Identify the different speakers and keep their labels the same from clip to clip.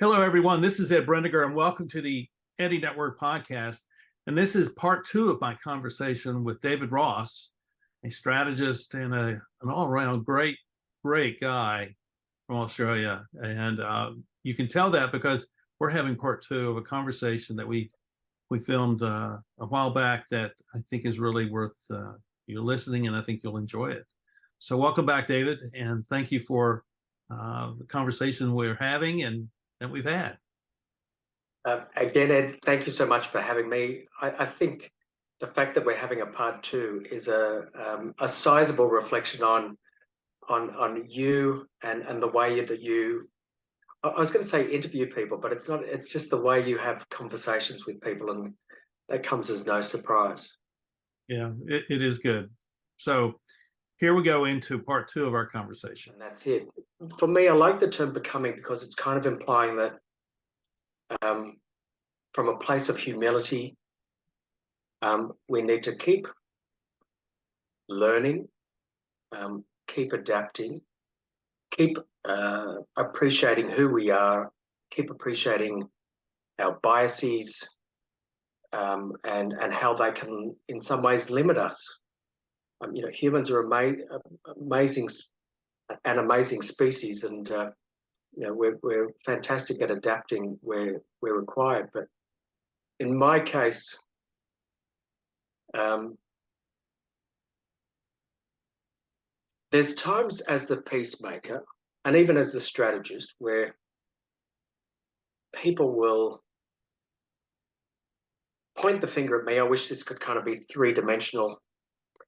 Speaker 1: Hello, everyone. This is Ed Brendiger, and welcome to the Eddie Network podcast. And this is part two of my conversation with David Ross, a strategist and an all-around great guy from Australia. And you can tell that because we're having part two of a conversation that we filmed a while back that I think is really worth you listening, and I think you'll enjoy it. So welcome back, David, and thank you for the conversation we're having and that we've had.
Speaker 2: Again, Ed, thank you so much for having me. I think the fact that we're having a part two is a sizable reflection on you and the way that you, I was going to say interview people, but it's not. It's just the way you have conversations with people, and that comes as no surprise.
Speaker 1: Yeah, it is good. So here we go into part two of our conversation.
Speaker 2: And that's it. For me, I like the term becoming because it's kind of implying that from a place of humility, we need to keep learning, keep adapting, keep appreciating who we are, keep appreciating our biases, and how they can, in some ways, limit us. Humans are amazing species, and we're fantastic at adapting where we're required. But in my case, there's times as the peacemaker and even as the strategist where people will point the finger at me. I wish this could kind of be three-dimensional.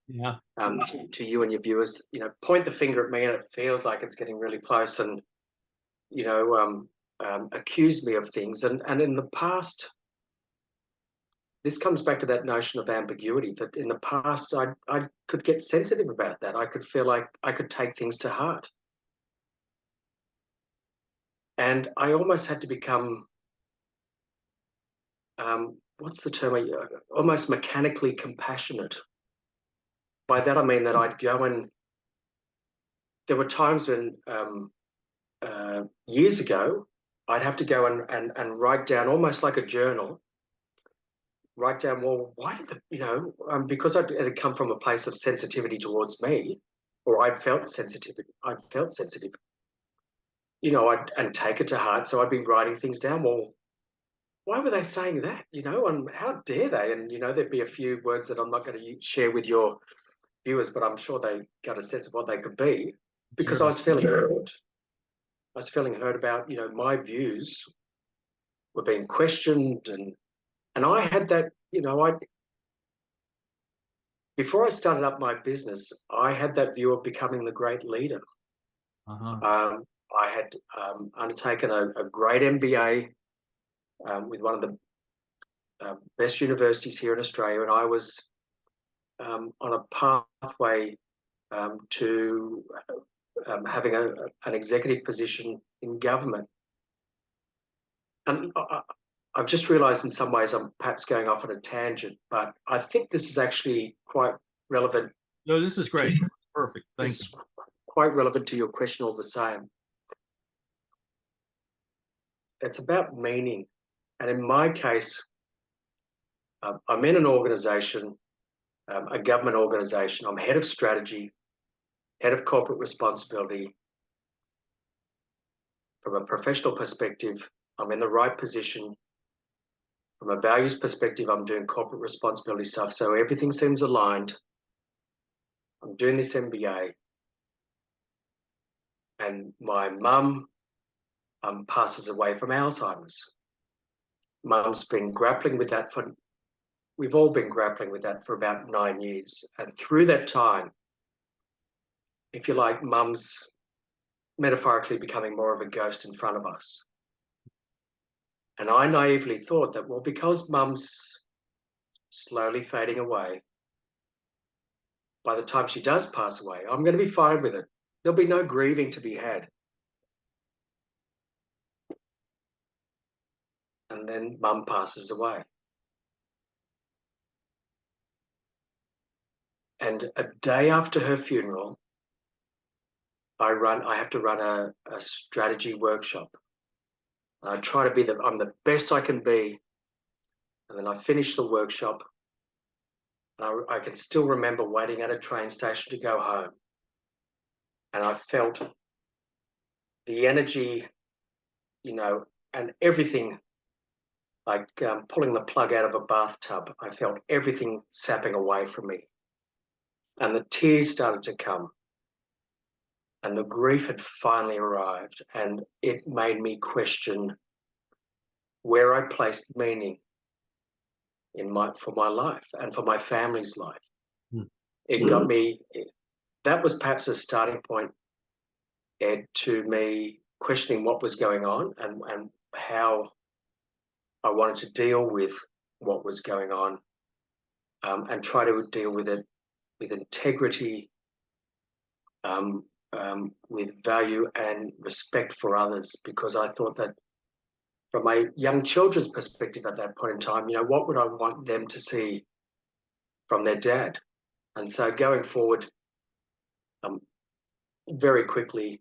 Speaker 1: Yeah.
Speaker 2: To you and your viewers, point the finger at me, and it feels like it's getting really close, and accuse me of things. And in the past, this comes back to that notion of ambiguity. That in the past, I could get sensitive about that. I could feel like I could take things to heart, and I almost had to become what's the term? Almost mechanically compassionate. By that I mean that I'd go and there were times when years ago I'd have to go and write down, almost like a journal, write down, well, why did because it had come from a place of sensitivity towards me, or I'd felt sensitive, and take it to heart. So I'd be writing things down. Well, why were they saying that? And how dare they? And there'd be a few words that I'm not going to share with your viewers, but I'm sure they got a sense of what they could be, because
Speaker 1: Sure.
Speaker 2: I was feeling hurt. I was feeling hurt about, my views were being questioned, and I had that, before I started up my business, I had that view of becoming the great leader.
Speaker 1: Uh-huh.
Speaker 2: I had undertaken a great MBA with one of the best universities here in Australia, and I was on a pathway to having an executive position in government. And I've just realised in some ways I'm perhaps going off on a tangent, but I think this is actually quite relevant.
Speaker 1: No, this is great. Perfect. Thank you.
Speaker 2: Quite relevant to your question all the same. It's about meaning. And in my case, I'm in an organisation, a government organisation. I'm head of strategy, head of corporate responsibility. From a professional perspective, I'm in the right position. From a values perspective, I'm doing corporate responsibility stuff. So everything seems aligned. I'm doing this MBA. And my mum passes away from Alzheimer's. Mum's been grappling with that we've all been grappling with that for about 9 years. And through that time, if you like, Mum's metaphorically becoming more of a ghost in front of us. And I naively thought that, well, because Mum's slowly fading away, by the time she does pass away, I'm going to be fine with it. There'll be no grieving to be had. And then Mum passes away. And a day after her funeral, I have to run a strategy workshop. And I try to be I'm the best I can be. And then I finish the workshop. And I can still remember waiting at a train station to go home. And I felt the energy, and everything, like pulling the plug out of a bathtub. I felt everything sapping away from me. And the tears started to come. And the grief had finally arrived. And it made me question where I placed meaning for my life and for my family's life. It got me, that was perhaps a starting point, Ed, to me questioning what was going on and how I wanted to deal with what was going on, and try to deal with it with integrity, with value and respect for others, because I thought that from my young children's perspective at that point in time, what would I want them to see from their dad? And so going forward, very quickly,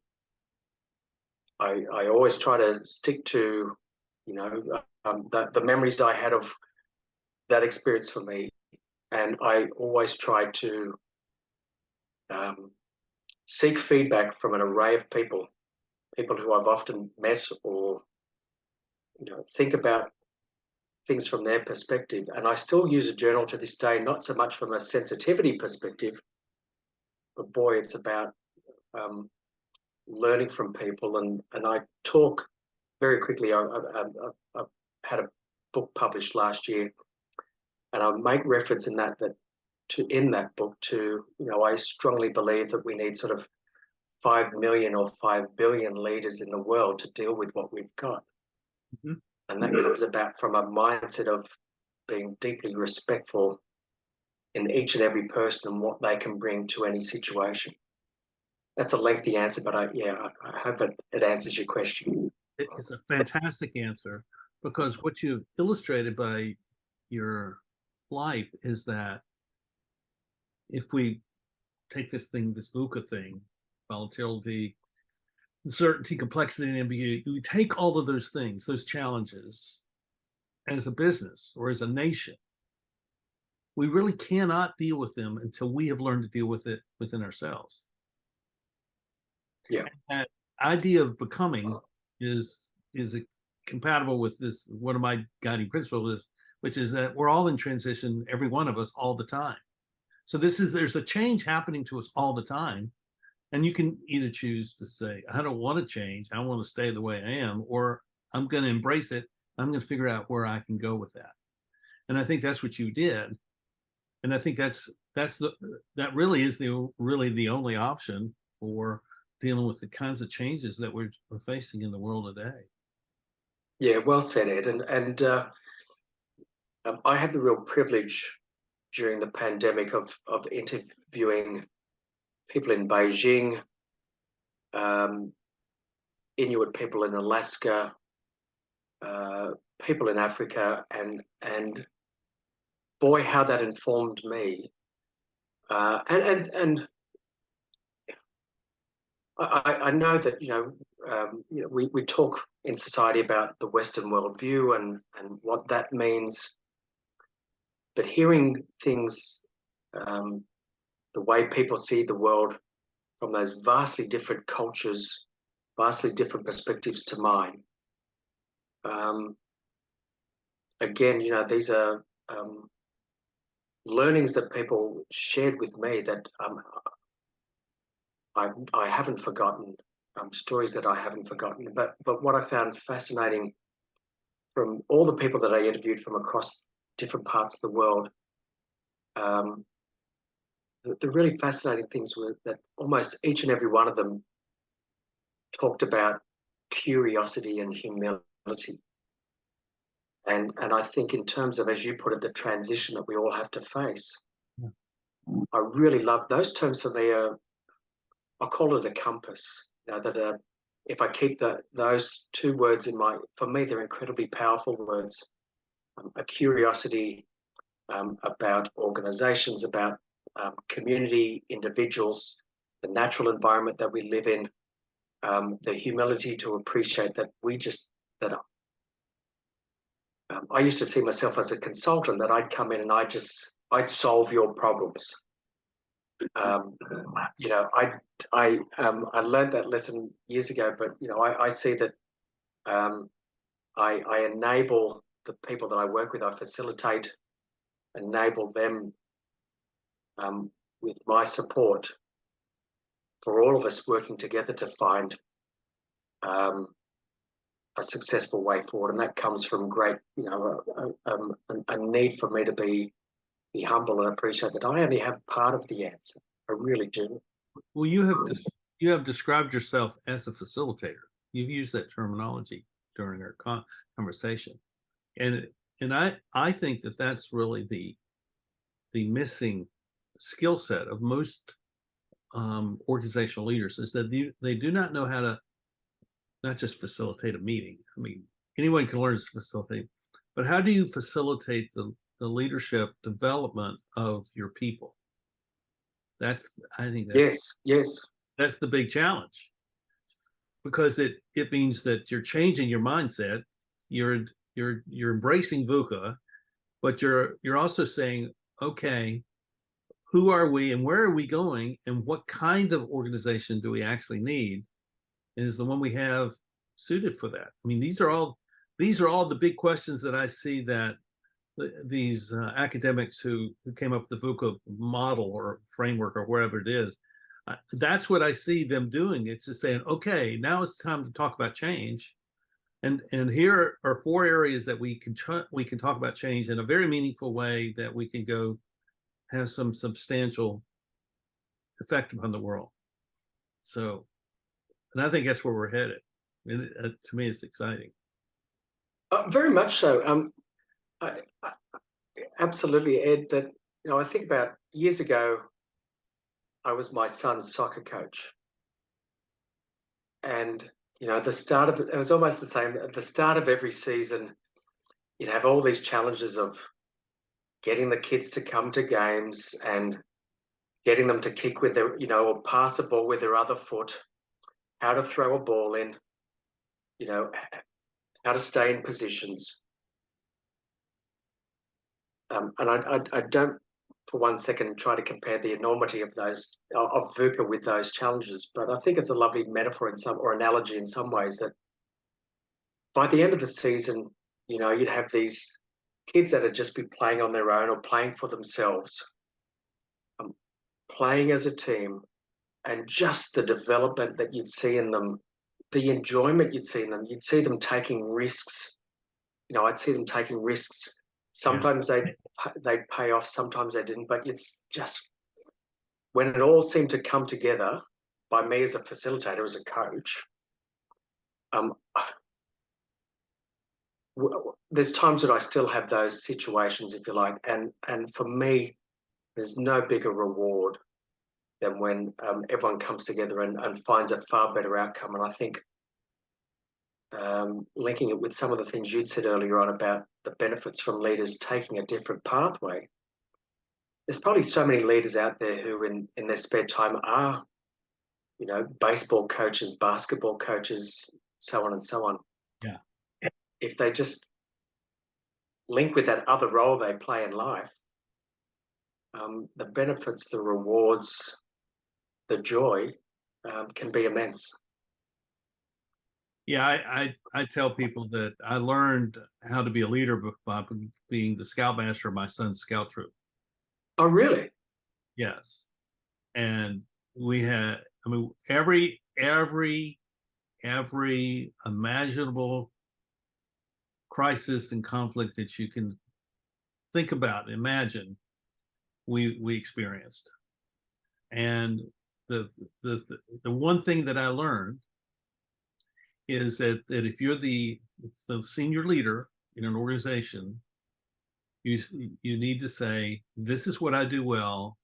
Speaker 2: I always try to stick to, the memories that I had of that experience for me. And I always try to seek feedback from an array of people who I've often met, or, think about things from their perspective. And I still use a journal to this day, not so much from a sensitivity perspective, but boy, it's about learning from people. And I talk very quickly. I had a book published last year, and I make reference in that book to, I strongly believe that we need sort of 5 million or 5 billion leaders in the world to deal with what we've got. Mm-hmm. And that comes about from a mindset of being deeply respectful in each and every person and what they can bring to any situation. That's a lengthy answer, but I hope it answers your question.
Speaker 1: It's a fantastic answer, because what you've illustrated by your life is that if we take this VUCA thing, volatility, uncertainty, complexity, and ambiguity, we take all of those things, those challenges, as a business or as a nation, we really cannot deal with them until we have learned to deal with it within ourselves.
Speaker 2: Yeah.
Speaker 1: And that idea of becoming is compatible with this. One of my guiding principles which is that we're all in transition, every one of us, all the time. So there's a change happening to us all the time. And you can either choose to say, I don't want to change, I want to stay the way I am, or I'm going to embrace it. I'm going to figure out where I can go with that. And I think that's what you did. And I think that really is the only option for dealing with the kinds of changes that we're facing in the world today.
Speaker 2: Yeah, well said, Ed. And I had the real privilege during the pandemic of interviewing people in Beijing, Inuit people in Alaska, people in Africa, and boy, how that informed me. And I know that we talk in society about the Western worldview and what that means, but hearing things, the way people see the world from those vastly different cultures, vastly different perspectives to mine. Again, these are learnings that people shared with me that I haven't forgotten, stories that I haven't forgotten. But what I found fascinating from all the people that I interviewed from across different parts of the world, the really fascinating things were that almost each and every one of them talked about curiosity and humility. And I think in terms of, as you put it, the transition that we all have to face, yeah. I really love those terms. For me, I'll call it a compass. That if I keep those two words for me, they're incredibly powerful words. A curiosity about organizations, about community, individuals, the natural environment that we live in, the humility to appreciate that I used to see myself as a consultant, that I'd come in and I'd solve your problems. You know, I learned that lesson years ago, but you know, I see that I enable the people that I work with. I facilitate, enable them with my support for all of us working together to find a successful way forward, and that comes from great, you know, a need for me to be humble and appreciate that I only have part of the answer. I really do.
Speaker 1: Well, you have described yourself as a facilitator. You've used that terminology during our conversation, and I think that that's really the missing skill set of most organizational leaders, is that they do not know how to not just facilitate a meeting. I mean, anyone can learn to facilitate, but how do you facilitate the leadership development of your people? I think
Speaker 2: Yes.
Speaker 1: that's the big challenge, because it means that you're changing your mindset, you're embracing VUCA, but you're also saying, okay, who are we and where are we going, and what kind of organization do we actually need, and is the one we have suited for that? I mean, these are all the big questions that I see that these academics who came up with the VUCA model or framework or wherever it is, that's what I see them doing. It's just saying, okay, now it's time to talk about change, and here are 4 areas that we can talk about change in a very meaningful way, that we can go have some substantial effect upon the world. So, and I think that's where we're headed. And to me, it's exciting.
Speaker 2: Very much so. Absolutely, Ed. That, you know, I think about years ago, I was my son's soccer coach, and you know, it was almost the same. At the start of every season, you'd have all these challenges of getting the kids to come to games and getting them to kick with their, you know, or pass a ball with their other foot, how to throw a ball in, you know, how to stay in positions. And I don't for one second try to compare the enormity of VUCA with those challenges, but I think it's a lovely metaphor or analogy in some ways, that by the end of the season, you know, you'd have these kids that would just be playing on their own or playing for themselves, playing as a team, and just the development that you'd see in them, the enjoyment you'd see in them. You'd see them taking risks. You know, I'd see them taking risks. Sometimes they'd pay off, sometimes they didn't. But it's just, when it all seemed to come together by me as a facilitator, as a coach, there's times that I still have those situations, if you like, and for me, there's no bigger reward than when everyone comes together and finds a far better outcome. And I think linking it with some of the things you'd said earlier on about the benefits from leaders taking a different pathway, there's probably so many leaders out there who in their spare time are, you know, baseball coaches, basketball coaches, so on and so on.
Speaker 1: Yeah.
Speaker 2: If they just link with that other role they play in life, the benefits, the rewards, the joy can be immense.
Speaker 1: Yeah, I tell people that I learned how to be a leader by being the scoutmaster of my son's scout troop.
Speaker 2: Oh, really?
Speaker 1: Yes. And we had, I mean, every imaginable crisis and conflict that you can think about, imagine, we experienced. And the one thing that I learned is that if you're the senior leader in an organization, you need to say, this is what I do well,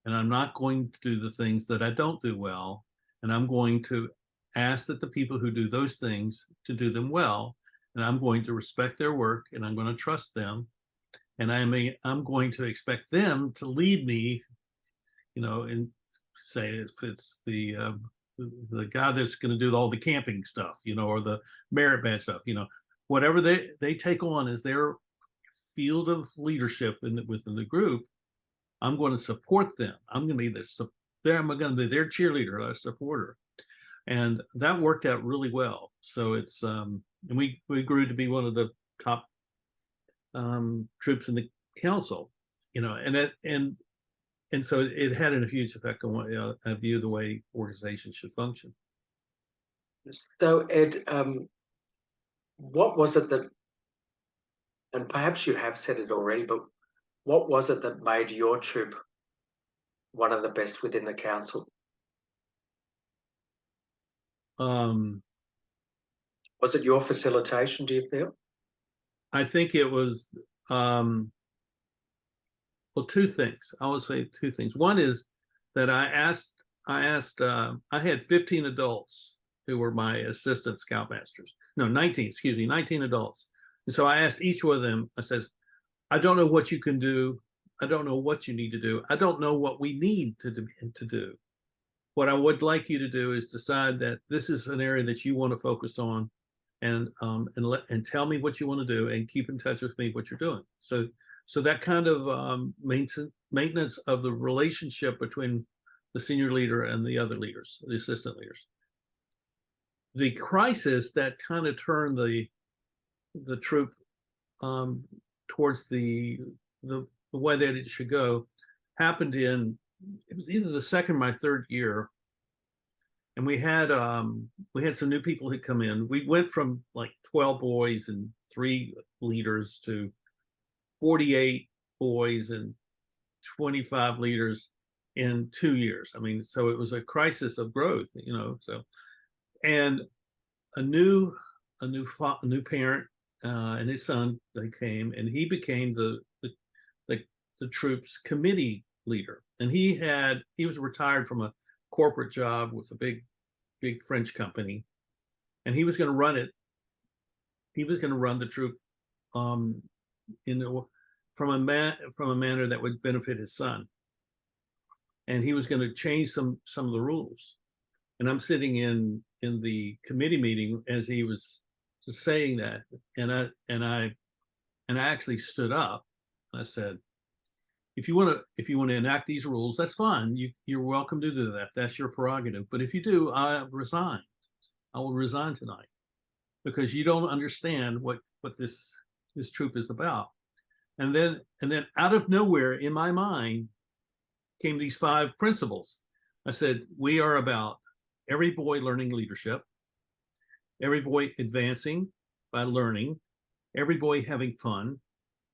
Speaker 1: and I'm not going to do the things that I don't do well, and I'm going to ask that the people who do those things to do them well, and I'm going to respect their work, and I'm going to trust them, and I'm going to expect them to lead me, you know, and say if it's the guy that's going to do all the camping stuff, you know, or the merit badge stuff, you know, whatever they take on as their field of leadership within the group, I'm going to support them. I'm going to be I'm going to be their cheerleader, a supporter. And that worked out really well. So it's and we grew to be one of the top troops in the council, and so it had a huge effect on what I view the way organizations should function.
Speaker 2: So Ed, what was it that, and perhaps you have said it already, but what was it that made your troop one of the best within the council?
Speaker 1: Um,
Speaker 2: Was it your facilitation, do you feel?
Speaker 1: I think it was well, two things. I would say two things. One is that I had 15 adults who were my assistant scoutmasters. No, 19, excuse me, 19 adults. And so I asked each one of them, I says, I don't know what you can do. I don't know what you need to do. I don't know what we need to do. What I would like you to do is decide that this is an area that you want to focus on, and tell me what you want to do, and keep in touch with me what you're doing. So that kind of maintenance of the relationship between the senior leader and the other leaders, the assistant leaders. The crisis that kind of turned the troop towards the way that it should go happened it was either the second or my third year, and we had some new people who come in. We went from like 12 boys and 3 leaders to 48 boys and 25 leaders in 2 years. I mean, so it was a crisis of growth, So, and a new parent and his son, they came, and he became the troops committee leader. And he was retired from a corporate job with a big French company, and he was going to run it. He was going to run the troop from a manner that would benefit his son, and he was going to change some of the rules. And I'm sitting in the committee meeting as he was just saying that, and I actually stood up and I said, if you want to enact these rules, that's fine. You're welcome to do that. That's your prerogative. But if you do, I resign. I will resign tonight, because you don't understand what this troop is about. And then out of nowhere in my mind came these 5 principles. I said, we are about every boy learning leadership, every boy advancing by learning, every boy having fun,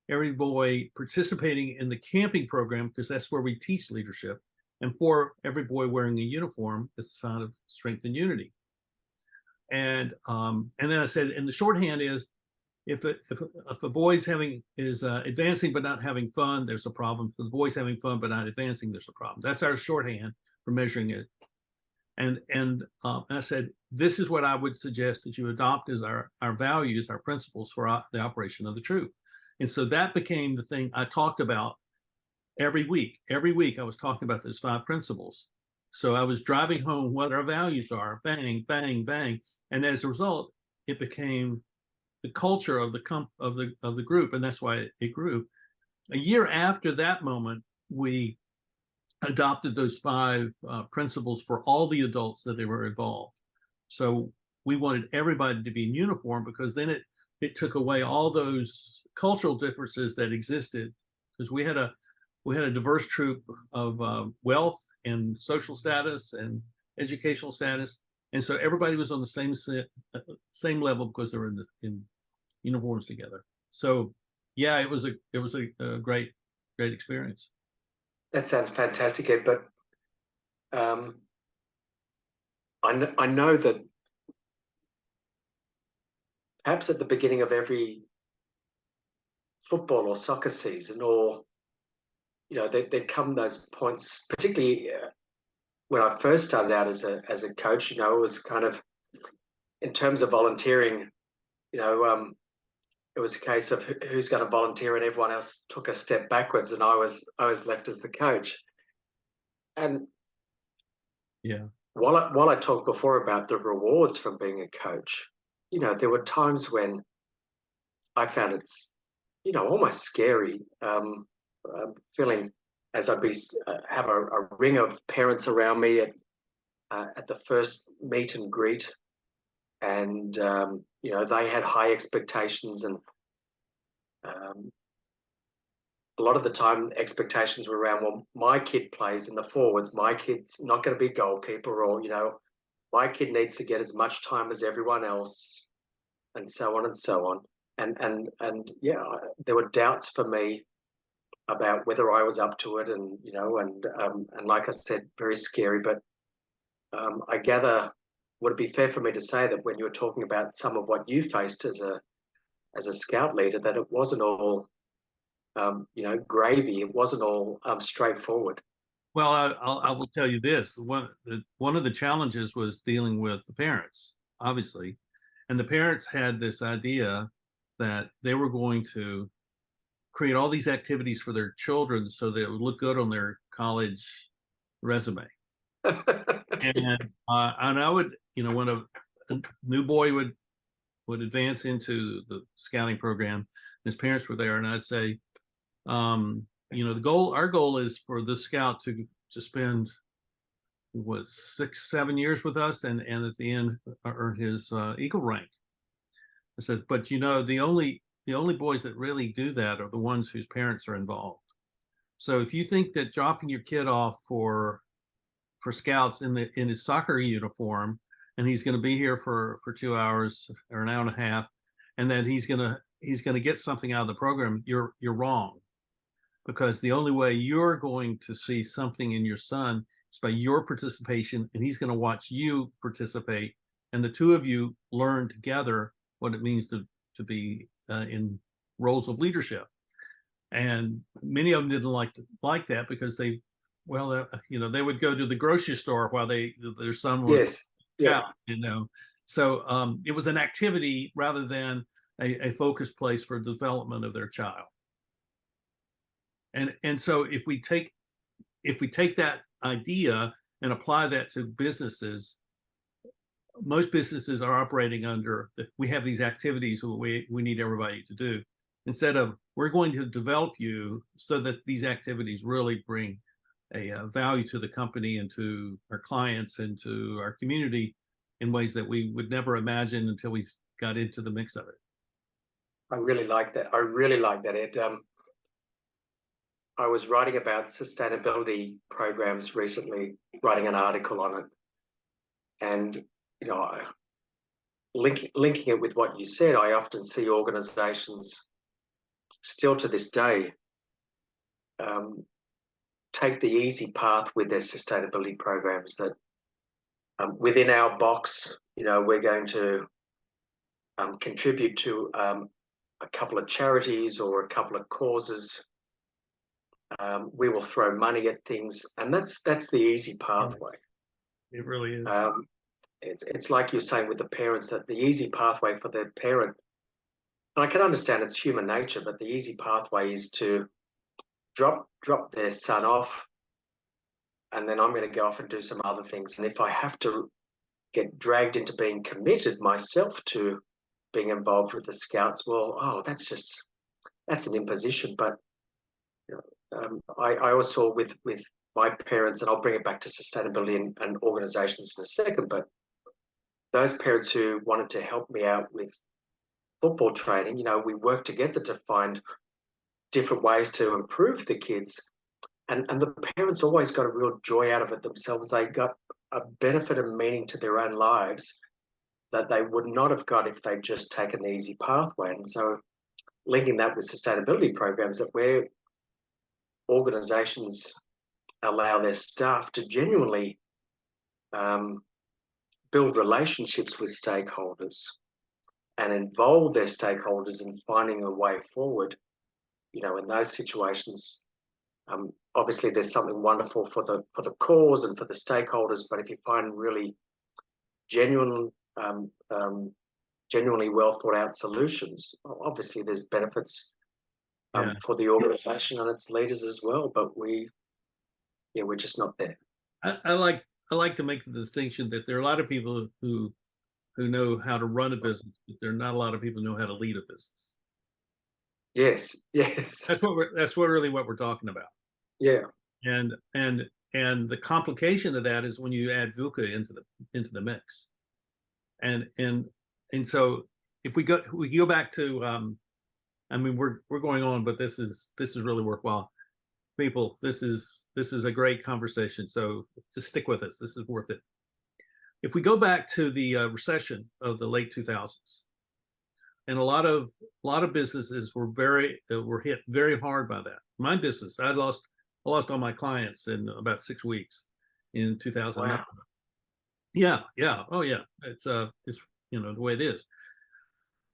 Speaker 1: every boy participating in the camping program, because that's where we teach leadership, and for every boy wearing a uniform as a sign of strength and unity. And then I said, and the shorthand is, if a boy's advancing but not having fun, there's a problem. If the boy's having fun but not advancing, there's a problem. That's our shorthand for measuring it. And I said, this is what I would suggest that you adopt as our values, our principles for the operation of the troop. And so that became the thing I talked about every week. Every week I was talking about those 5 principles. So I was driving home what our values are, bang, bang, bang. And as a result, it became the culture of the group, and that's why it grew. A year after that moment, we adopted those 5 principles for all the adults that they were involved. So we wanted everybody to be in uniform, because then it took away all those cultural differences that existed, because we had a diverse troop of wealth and social status and educational status, and so everybody was on the same level because they were in uniforms together. So yeah, it was a great experience.
Speaker 2: That sounds fantastic, Ed, but I know that perhaps at the beginning of every football or soccer season, or there'd come those points, particularly when I first started out as a coach. It was kind of, in terms of volunteering, it was a case of who's going to volunteer, and everyone else took a step backwards, and I was left as the coach. And
Speaker 1: yeah,
Speaker 2: while I talked before about the rewards from being a coach, there were times when I found it's, almost scary, feeling as I'd be have a ring of parents around me at the first meet and greet, and they had high expectations, and um, a lot of the time expectations were around, well, my kid plays in the forwards, my kid's not going to be goalkeeper, or my kid needs to get as much time as everyone else, and so on and so on. And yeah, there were doubts for me about whether I was up to it, and like I said, very scary. But I gather, would it be fair for me to say that when you were talking about some of what you faced as a scout leader, that it wasn't all gravy, it wasn't all straightforward?
Speaker 1: Well, I will tell you this: one of the challenges was dealing with the parents, obviously, and the parents had this idea that they were going to create all these activities for their children so that it would look good on their college resume. And I would, when a new boy would advance into the scouting program, his parents were there, and I'd say, our goal is for the scout to spend what 6-7 years with us, and at the end earn his eagle rank. I said, but the only boys that really do that are the ones whose parents are involved. So if you think that dropping your kid off for scouts in his soccer uniform, and he's going to be here for 2 hours or an hour and a half, and then he's going to get something out of the program, you're wrong. Because the only way you're going to see something in your son is by your participation, and he's going to watch you participate, and the two of you learn together what it means to be in roles of leadership. And many of them didn't like that, because they would go to the grocery store while their son was
Speaker 2: Yes. Yeah.
Speaker 1: out. So it was an activity rather than a focused place for the development of their child. And so if we take that idea and apply that to businesses, most businesses are operating under we have these activities we need everybody to do, instead of we're going to develop you so that these activities really bring a value to the company and to our clients and to our community in ways that we would never imagine until we got into the mix of it.
Speaker 2: I really like that. Ed. I was writing about sustainability programs recently, writing an article on it, and linking it with what you said, I often see organisations still to this day take the easy path with their sustainability programs. That within our box, we're going to contribute to a couple of charities or a couple of causes. We will throw money at things, and that's the easy pathway.
Speaker 1: It really is.
Speaker 2: It's like you're saying with the parents, that the easy pathway for their parent, and I can understand it's human nature, but the easy pathway is to drop their son off, and then I'm going to go off and do some other things. And if I have to get dragged into being committed myself to being involved with the scouts, well, that's an imposition. But I always saw with my parents, and I'll bring it back to sustainability and organisations in a second, but those parents who wanted to help me out with football training, we worked together to find different ways to improve the kids. And the parents always got a real joy out of it themselves. They got a benefit and meaning to their own lives that they would not have got if they'd just taken the easy pathway. And so linking that with sustainability programs, that where organisations allow their staff to genuinely build relationships with stakeholders and involve their stakeholders in finding a way forward, in those situations, obviously there's something wonderful for the cause and for the stakeholders. But if you find really genuinely well thought out solutions, obviously there's benefits for the organisation and its leaders as well. But we're just not there.
Speaker 1: I like to make the distinction that there are a lot of people who know how to run a business, but there are not a lot of people who know how to lead a business.
Speaker 2: Yes, yes,
Speaker 1: That's what really what we're talking about.
Speaker 2: yeah.
Speaker 1: And the complication of that is when you add VUCA into the mix. And so if we go back to I mean we're going on, but this is really worthwhile. People, this is a great conversation. So just stick with us. This is worth it. If we go back to the recession of the late 2000s, and a lot of businesses were hit very hard by that. My business, I lost all my clients in about 6 weeks in 2009.
Speaker 2: Wow.
Speaker 1: Yeah, yeah, oh yeah. It's the way it is.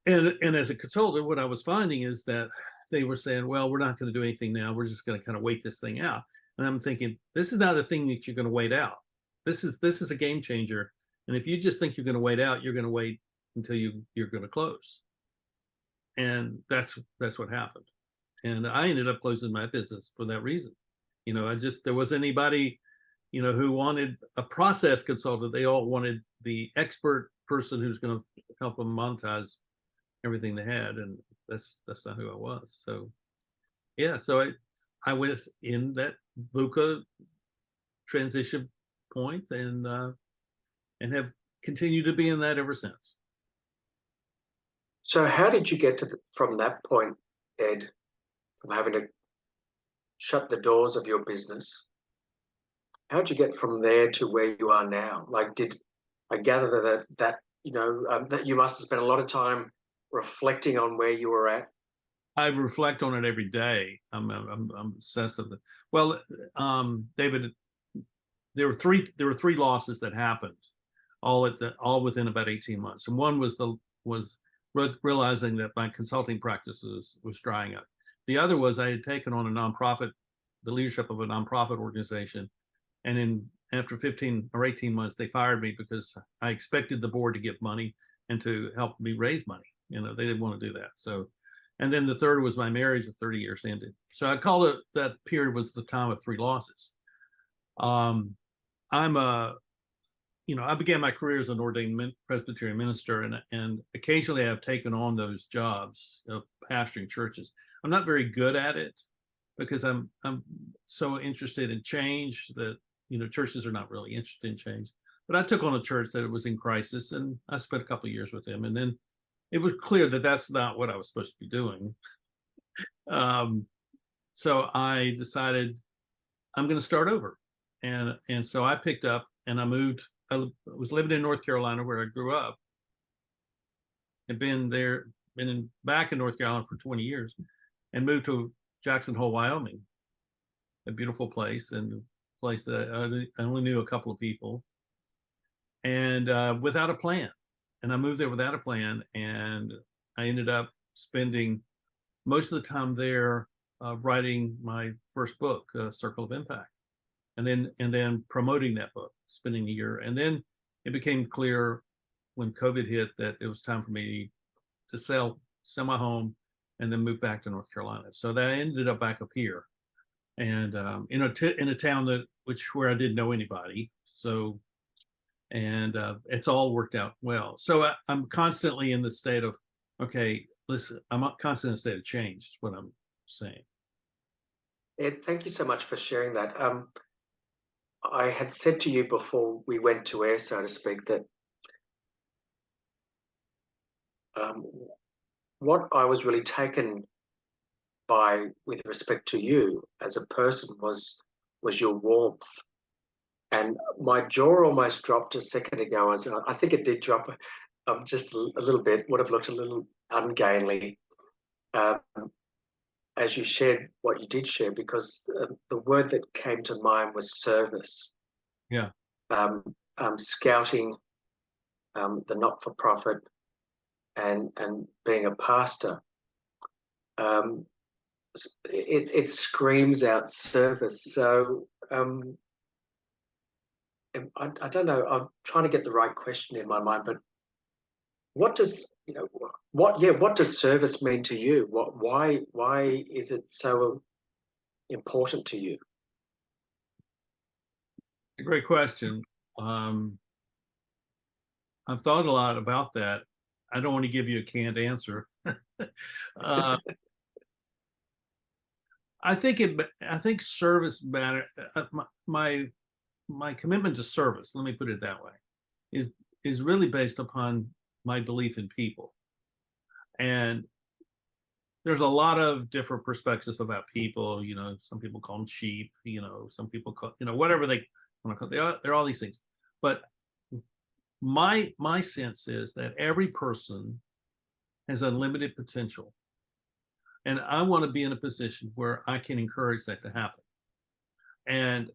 Speaker 1: And as a consultant, what I was finding is that they were saying, well, we're not going to do anything now. We're just going to kind of wait this thing out. And I'm thinking, this is not a thing that you're going to wait out. This is a game changer. And if you just think you're going to wait out, you're going to wait until you're going to close. And that's what happened. And I ended up closing my business for that reason. There was anybody, who wanted a process consultant. They all wanted the expert person who's going to help them monetize everything they had, and that's not who I was. So yeah, so I was in that VUCA transition point, and have continued to be in that ever since.
Speaker 2: So how did you get from that point, Ed, from having to shut the doors of your business? How did you get from there to where you are now? Like, did I gather that that you must have spent a lot of time reflecting on where you were at?
Speaker 1: I reflect on it every day. I'm obsessed with it. Well, David, there were three losses that happened, all within about 18 months. And one was realizing that my consulting practices was drying up. The other was I had taken on the leadership of a nonprofit organization, and after 15 or 18 months, they fired me because I expected the board to give money and to help me raise money. They didn't want to do that. So, and then the third was my marriage of 30 years ended. So I call it, that period was the time of three losses. I began my career as an ordained Presbyterian minister, and occasionally I've taken on those jobs of pastoring churches. I'm not very good at it because I'm so interested in change that churches are not really interested in change. But I took on a church that was in crisis, and I spent a couple of years with them, and then it was clear that that's not what I was supposed to be doing. So I decided I'm going to start over, and so I picked up and I moved. I was living in North Carolina where I grew up, and back in North Carolina for 20 years, and moved to Jackson Hole, Wyoming, a beautiful place, and a place that I only knew a couple of people, and without a plan. And I moved there without a plan, and I ended up spending most of the time there writing my first book, Circle of Impact, and then promoting that book, spending a year. And then it became clear when COVID hit that it was time for me to sell my home and then move back to North Carolina. So that I ended up back up here, and in a town where I didn't know anybody. So, and it's all worked out well. So I'm constantly in the state of, okay, listen, I'm constantly in a state of change, is what I'm saying.
Speaker 2: Ed, thank you so much for sharing that. I had said to you before we went to air, so to speak, that what I was really taken by with respect to you as a person was your warmth. And my jaw almost dropped a second ago. I think it did drop just a little bit, would have looked a little ungainly um, as you shared what you did share, because the word that came to mind was service.
Speaker 1: Yeah.
Speaker 2: Scouting the not-for-profit and being a pastor. It screams out service. So I don't know. I'm trying to get the right question in my mind, but what does what does service mean to you? Why is it so important to you?
Speaker 1: A great question. I've thought a lot about that. I don't want to give you a canned answer. I think service matter. My commitment to service, let me put it that way, is really based upon my belief in people. And there's a lot of different perspectives about people. Some people call them cheap. Some people call, whatever they want to call. They're all these things. But my sense is that every person has unlimited potential, and I want to be in a position where I can encourage that to happen. And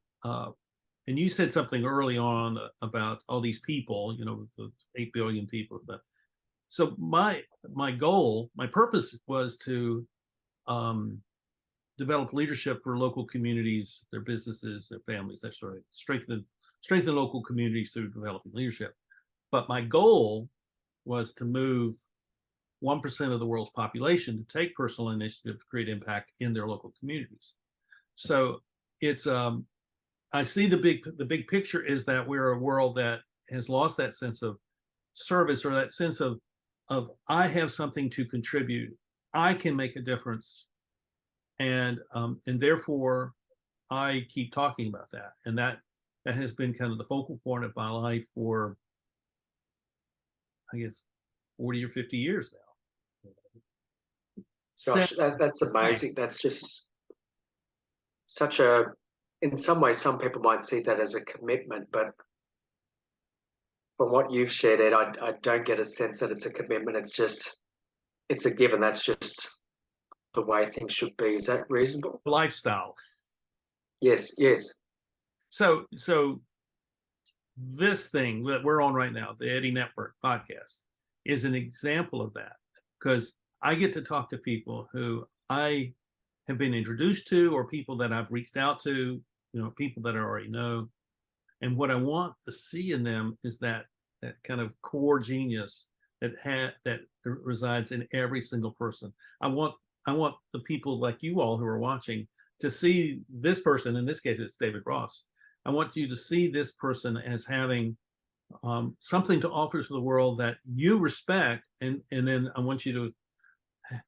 Speaker 1: you said something early on about all these people, the 8 billion people. But so my goal, my purpose was to develop leadership for local communities, their businesses, their families, that sort of strengthen local communities through developing leadership. But my goal was to move 1% of the world's population to take personal initiative to create impact in their local communities. So it's I see the big picture is that we're a world that has lost that sense of service, or that sense of I have something to contribute, I can make a difference, and therefore I keep talking about that, and that has been kind of the focal point of my life for, I guess, 40 or 50 years now.
Speaker 2: Gosh, that's amazing. That's just such a, in some ways, some people might see that as a commitment, but from what you've shared, Ed, I don't get a sense that it's a commitment. It's a given. That's just the way things should be. Is that reasonable?
Speaker 1: Lifestyle.
Speaker 2: Yes, yes.
Speaker 1: So this thing that we're on right now, the Eddie Network podcast, is an example of that, because I get to talk to people who I have been introduced to, or people that I've reached out to, people that I already know. And what I want to see in them is that kind of core genius that resides in every single person. I want the people like you all who are watching to see this person. In this case, it's David Ross. I want you to see this person as having something to offer to the world that you respect, and then I want you to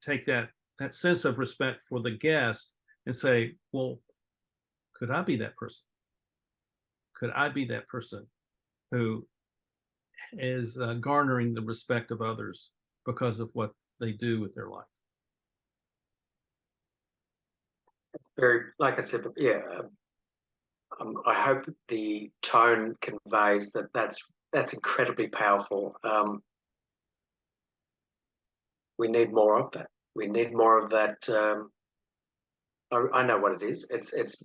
Speaker 1: take that sense of respect for the guest and say, well, could I be that person? Could I be that person who is garnering the respect of others because of what they do with their life?
Speaker 2: Very, like I said, yeah. I hope the tone conveys that that's incredibly powerful. We need more of that. We need more of that. I know what it is. It's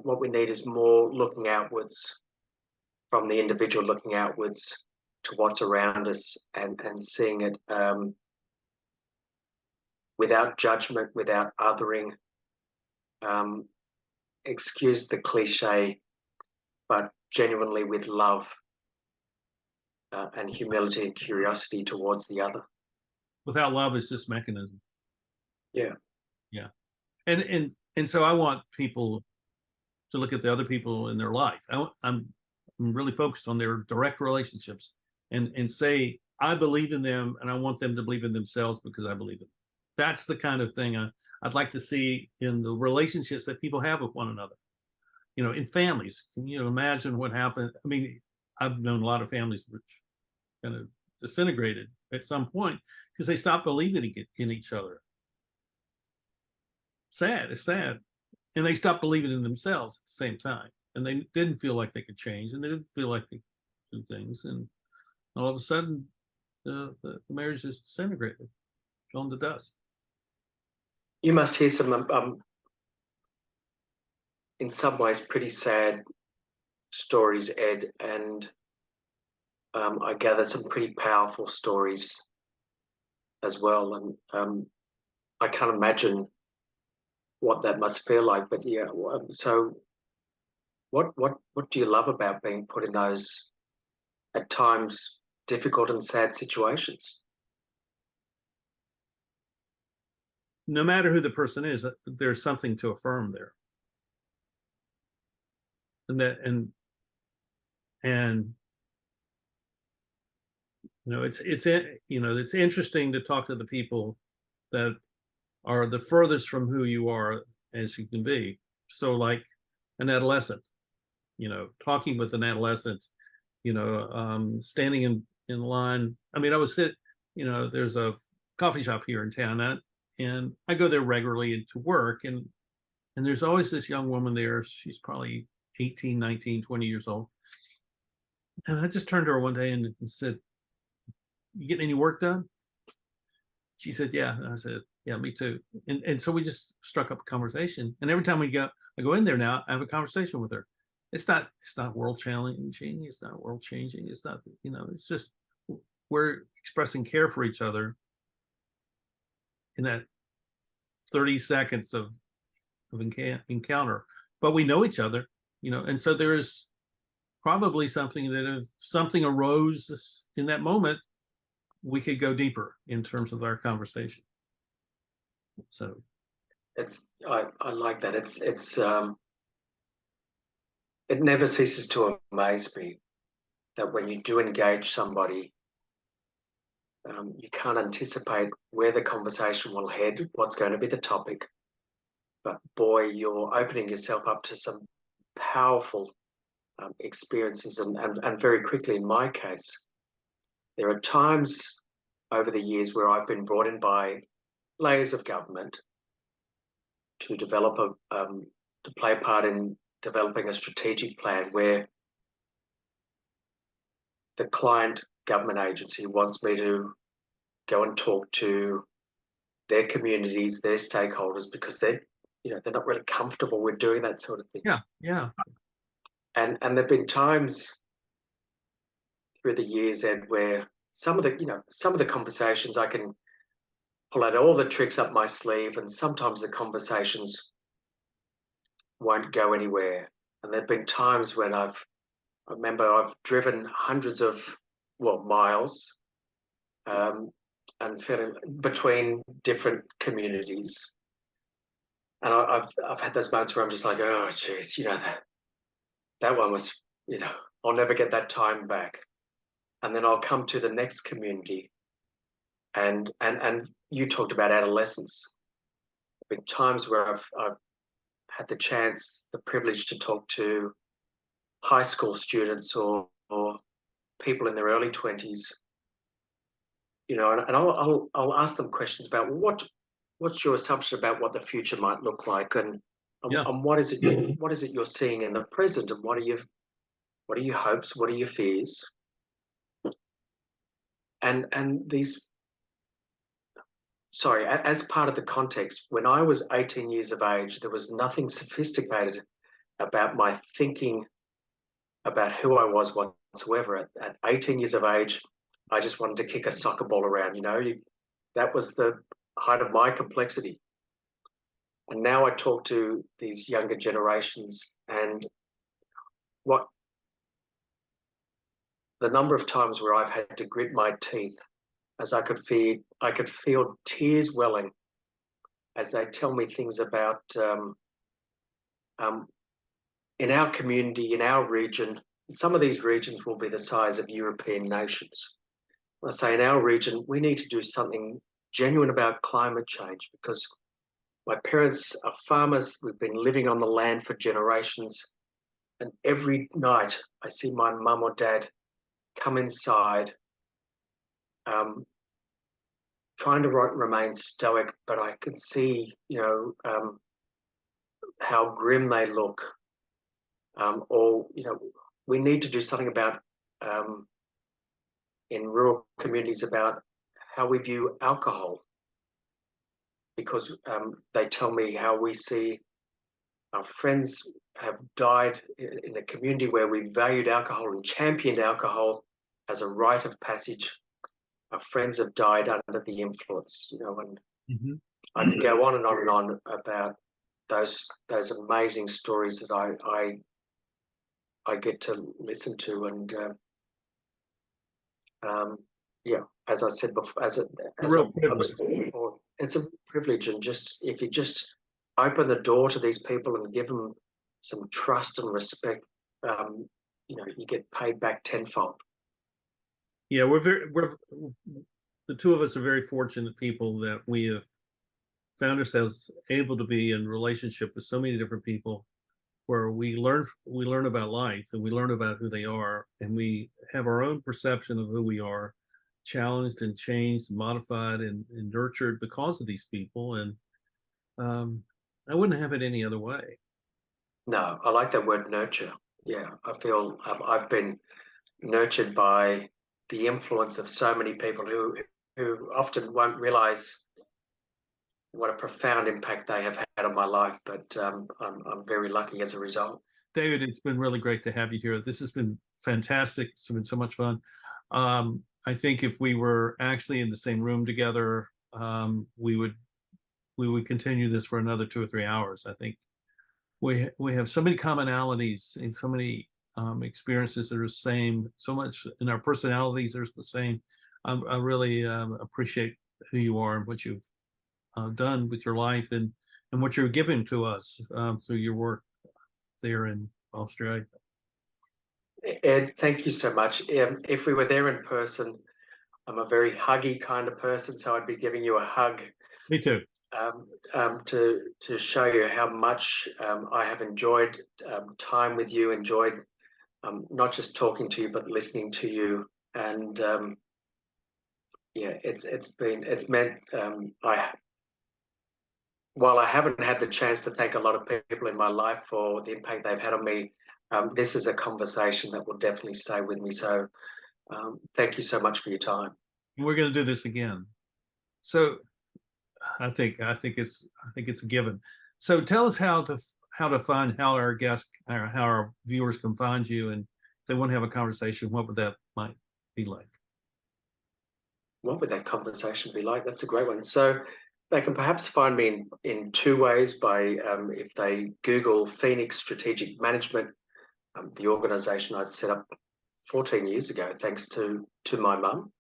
Speaker 2: what we need is more looking outwards, from the individual looking outwards to what's around us, and seeing it without judgment, without othering. Excuse the cliche, but genuinely with love and humility and curiosity towards the other.
Speaker 1: Without love, it's just mechanism.
Speaker 2: Yeah.
Speaker 1: And so I want people to look at the other people in their life. I'm really focused on their direct relationships, and say I believe in them, and I want them to believe in themselves because I believe in them. That's the kind of thing I'd like to see in the relationships that people have with one another. In families, can you imagine what happened? I mean, I've known a lot of families which kind of disintegrated at some point because they stopped believing in each other. It's sad. And they stopped believing in themselves at the same time. And they didn't feel like they could change, and they didn't feel like they could do things. And all of a sudden, the marriage just disintegrated, gone to dust.
Speaker 2: You must hear some, in some ways, pretty sad stories, Ed, and I gather some pretty powerful stories as well. And I can't imagine what that must feel like. But yeah, so what do you love about being put in those, at times, difficult and sad situations?
Speaker 1: No matter who the person is, there's something to affirm there. And it's interesting to talk to the people that are the furthest from who you are, as you can be. So like an adolescent, talking with an adolescent, standing in line. I mean, I was there's a coffee shop here in town, and I go there regularly to work, and there's always this young woman there. She's probably 18, 19, 20 years old. And I just turned to her one day and said, "You getting any work done?" She said, "Yeah." And I said, "Yeah, me too." And so we just struck up a conversation. And every time I go in there now, I have a conversation with her. It's not world challenging. It's not world changing. It's not, it's just we're expressing care for each other in that 30 seconds of encounter. But we know each other, and so there's probably something that if something arose in that moment, we could go deeper in terms of our conversation. So
Speaker 2: I like that. It never ceases to amaze me that when you do engage somebody, you can't anticipate where the conversation will head, what's going to be the topic. But boy, you're opening yourself up to some powerful experiences, and very quickly, in my case, there are times over the years where I've been brought in by layers of government to develop to play a part in developing a strategic plan where the client government agency wants me to go and talk to their communities, their stakeholders, because they're not really comfortable with doing that sort of thing.
Speaker 1: Yeah.
Speaker 2: And there've been times through the years, Ed, where some of the conversations I can pull out all the tricks up my sleeve, and sometimes the conversations won't go anywhere. And there've been times when I remember I've driven hundreds of miles, and feeling between different communities, and I've had those moments where I'm just like, oh geez, that one was, I'll never get that time back. And then I'll come to the next community, and you talked about adolescence. There have been times where I've had the chance, the privilege to talk to high school students or people in their early 20s, and I'll ask them questions about what's your assumption about what the future might look like, and what is it you're seeing in the present, and what are your hopes, what are your fears, and these. Sorry, as part of the context, when I was 18 years of age, there was nothing sophisticated about my thinking about who I was whatsoever. At 18 years of age, I just wanted to kick a soccer ball around, that was the height of my complexity. And now I talk to these younger generations, and the number of times where I've had to grit my teeth as I could feel tears welling as they tell me things about in our community, in our region. Some of these regions will be the size of European nations. I say in our region, we need to do something genuine about climate change, because my parents are farmers. We've been living on the land for generations. And every night I see my mum or dad come inside, trying to remain stoic, but I can see, how grim they look. We need to do something about, in rural communities, about how we view alcohol, because they tell me how we see our friends have died in a community where we valued alcohol and championed alcohol as a rite of passage. Our friends have died under the influence, and I can go on and on and on about those amazing stories that I get to listen to, and as I said before, it's a privilege, and if you just open the door to these people and give them some trust and respect, you get paid back tenfold.
Speaker 1: Yeah, we're the two of us are very fortunate people that we have found ourselves able to be in relationship with so many different people, where we learn about life, and we learn about who they are, and we have our own perception of who we are, challenged and changed, modified and nurtured because of these people. And I wouldn't have it any other way.
Speaker 2: No, I like that word nurture. Yeah, I feel I've been nurtured by the influence of so many people who often won't realize what a profound impact they have had on my life. But I'm very lucky as a result.
Speaker 1: David, it's been really great to have you here. This has been fantastic. It's been so much fun. I think if we were actually in the same room together, we would continue this for another 2 or 3 hours. I think we have so many commonalities and so many experiences that are the same. So much in our personalities are the same. I really appreciate who you are and what you've done with your life, and what you're giving to us through your work there in Australia.
Speaker 2: Ed, thank you so much. If we were there in person, I'm a very huggy kind of person, so I'd be giving you a hug
Speaker 1: Me too.
Speaker 2: to show you how much I have enjoyed time with you, enjoyed not just talking to you but listening to you, and yeah, it's meant while I haven't had the chance to thank a lot of people in my life for the impact they've had on me, this is a conversation that will definitely stay with me. So thank you so much for your time.
Speaker 1: We're going to do this again. So I think it's a given. So tell us how to find, how our guests, or how our viewers can find you, and if they want to have a conversation, what would that might be like?
Speaker 2: What would that conversation be like? That's a great one. So they can perhaps find me in two ways. By if they Google Phoenix Strategic Management, the organisation I'd set up 14 years ago, thanks to my mum.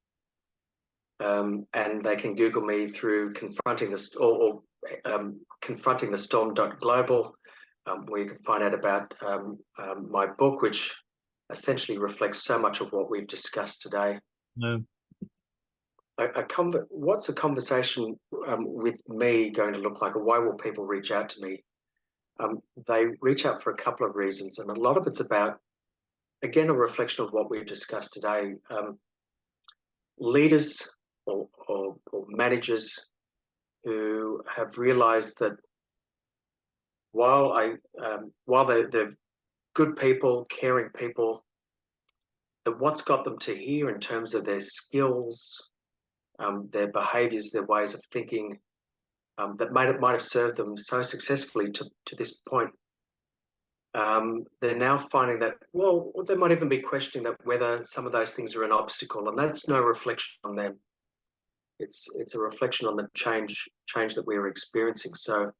Speaker 2: And they can Google me through confrontingthestorm.global, where you can find out about my book, which essentially reflects so much of what we've discussed today.
Speaker 1: No.
Speaker 2: What's a conversation with me going to look like, or why will people reach out to me? They reach out for a couple of reasons, and a lot of it's about, again, a reflection of what we've discussed today. Leaders or managers who have realized that while they're good people, caring people, that what's got them to here in terms of their skills, their behaviors, their ways of thinking, that might have served them so successfully to this point, they're now finding that, well, they might even be questioning that whether some of those things are an obstacle, and that's no reflection on them. It's a reflection on the change that we're experiencing. So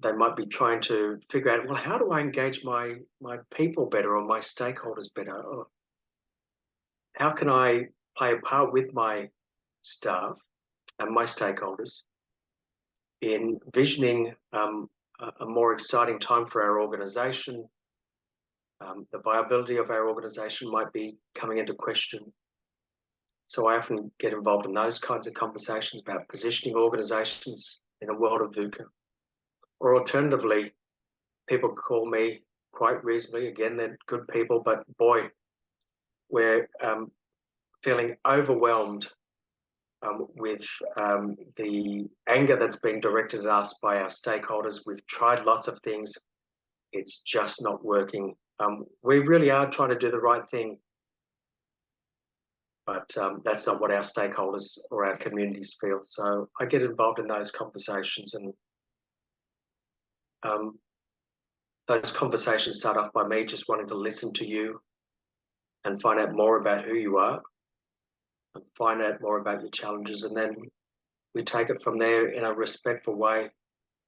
Speaker 2: they might be trying to figure out, well, how do I engage my people better, or my stakeholders better? Or how can I play a part with my staff and my stakeholders in visioning a more exciting time for our organisation? The viability of our organisation might be coming into question. So I often get involved in those kinds of conversations about positioning organisations in a world of VUCA. Or alternatively, people call me quite reasonably, again, they're good people, but boy, we're feeling overwhelmed with the anger that's being directed at us by our stakeholders. We've tried lots of things. It's just not working. We really are trying to do the right thing, but that's not what our stakeholders or our communities feel. So I get involved in those conversations, and those conversations start off by me just wanting to listen to you and find out more about who you are and find out more about your challenges. And then we take it from there in a respectful way,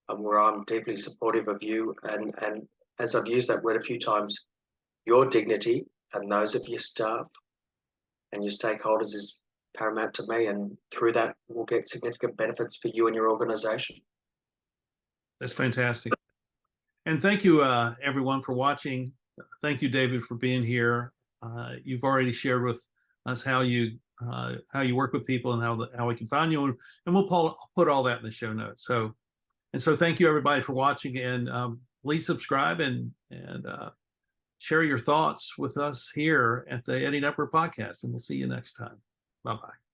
Speaker 2: where I'm deeply supportive of you. And as I've used that word a few times, your dignity and those of your staff and your stakeholders is paramount to me. And through that, we'll get significant benefits for you and your organisation.
Speaker 1: That's fantastic. And thank you, everyone, for watching. Thank you, David, for being here. You've already shared with us how you how you work with people and how we can find you, and we'll put all that in the show notes. So thank you everybody for watching, and please subscribe and share your thoughts with us here at the Eddie Network Podcast, and we'll see you next time. Bye bye.